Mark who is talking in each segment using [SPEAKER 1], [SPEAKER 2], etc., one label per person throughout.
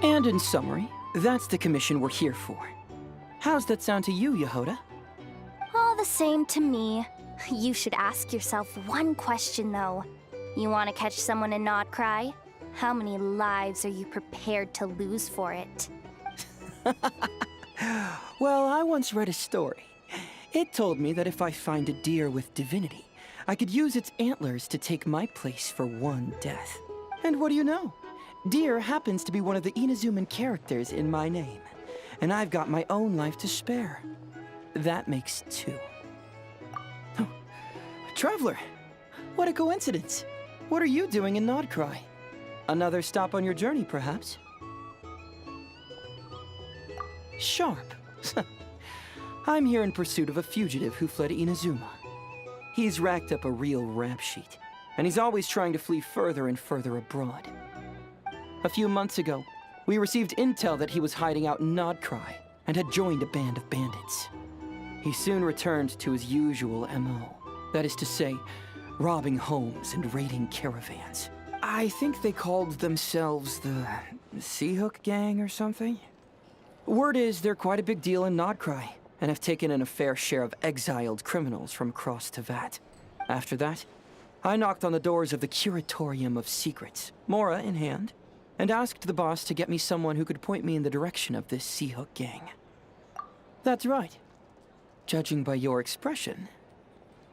[SPEAKER 1] And in summary, that's the commission we're here for. How's that sound to you, Jahoda?
[SPEAKER 2] All the same to me. You should ask yourself one question, though. You want to catch someone and not cry? How many lives are you prepared to lose for it?
[SPEAKER 1] Well, I once read a story. It told me that if I find a deer with divinity, I could use its antlers to take my place for one death. And what do you know? Deer happens to be one of the Inazuman characters in my name. And I've got my own life to spare. That makes two. Oh, Traveler! What a coincidence! What are you doing in Krai? Another stop on your journey, perhaps? Sharp. I'm here in pursuit of a fugitive who fled Inazuma. He's racked up a real rap sheet, and he's always trying to flee further and further abroad. A few months ago, we received intel that he was hiding out in Krai and had joined a band of bandits. He soon returned to his usual MO. That is to say, robbing homes and raiding caravans. I think they called themselves the Sea Hook Gang or something? Word is they're quite a big deal in Krai and have taken in a fair share of exiled criminals from across Teyvat. After that, I knocked on the doors of the Curatorium of Secrets, Mora in hand, and asked the boss to get me someone who could point me in the direction of this Sea Hook Gang. That's right. Judging by your expression,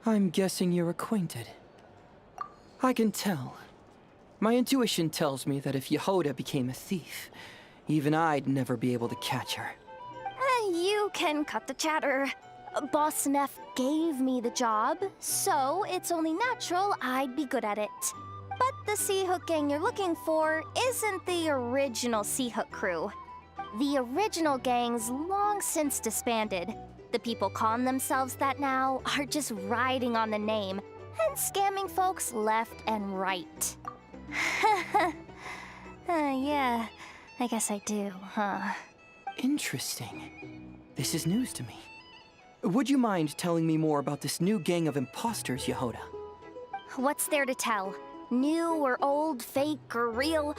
[SPEAKER 1] I'm guessing you're acquainted. I can tell. My intuition tells me that if Jahoda became a thief, even I'd never be able to catch her.
[SPEAKER 2] You can cut the chatter. Boss Neff gave me the job, so it's only natural I'd be good at it. But the Sea Hook Gang you're looking for isn't the original Sea Hook crew. The original gang's long since disbanded. The people calling themselves that now are just riding on the name and scamming folks left and right. Yeah, I guess I do, huh?
[SPEAKER 1] Interesting. This is news to me. Would you mind telling me more about this new gang of imposters, Jahoda?
[SPEAKER 2] What's there to tell? New or old, fake or real,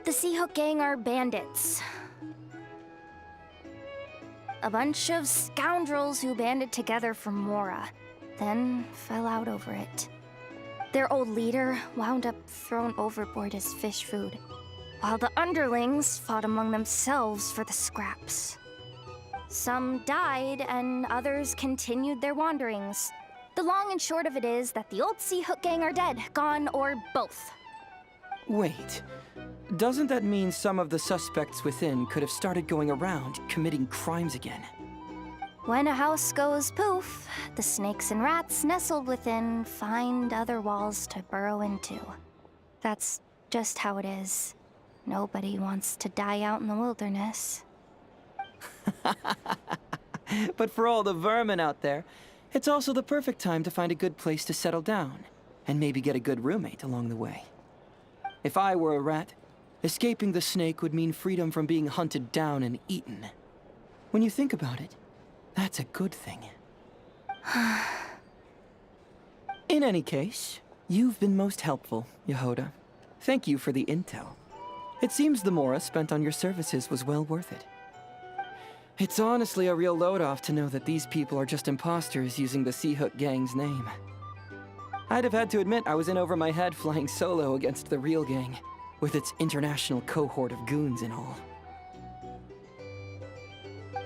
[SPEAKER 2] the Sea Hook Gang are bandits. A bunch of scoundrels who banded together for Mora, then fell out over it. Their old leader wound up thrown overboard as fish food, while the underlings fought among themselves for the scraps. Some died, and others continued their wanderings. The long and short of it is that the old Sea Hook Gang are dead, gone, or both.
[SPEAKER 1] Wait. Doesn't that mean some of the suspects within could have started going around committing crimes again?
[SPEAKER 2] When a house goes poof, the snakes and rats nestled within find other walls to burrow into. That's just how it is. Nobody wants to die out in the wilderness.
[SPEAKER 1] But for all the vermin out there, it's also the perfect time to find a good place to settle down, and maybe get a good roommate along the way. If I were a rat, escaping the snake would mean freedom from being hunted down and eaten. When you think about it, that's a good thing. In any case, you've been most helpful, Jahoda. Thank you for the intel. It seems the Mora spent on your services was well worth it. It's honestly a real load-off to know that these people are just imposters using the Sea Hook Gang's name. I'd have had to admit I was in over my head flying solo against the real gang, with its international cohort of goons and all.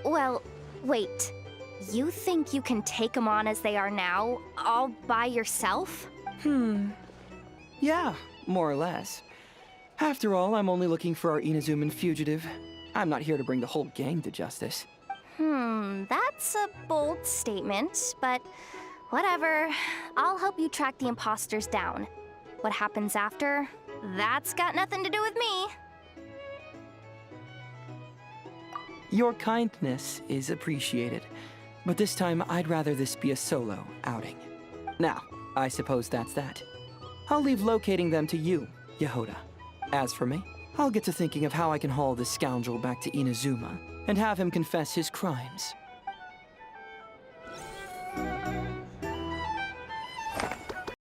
[SPEAKER 2] Well, wait. You think you can take them on as they are now, all by yourself?
[SPEAKER 1] Yeah, more or less. After all, I'm only looking for our Inazuman fugitive. I'm not here to bring the whole gang to justice.
[SPEAKER 2] That's a bold statement, but whatever. I'll help you track the imposters down. What happens after? That's got nothing to do with me.
[SPEAKER 1] Your kindness is appreciated, but this time I'd rather this be a solo outing. Now, I suppose that's that. I'll leave locating them to you, Jahoda. As for me, I'll get to thinking of how I can haul this scoundrel back to Inazuma and have him confess his crimes.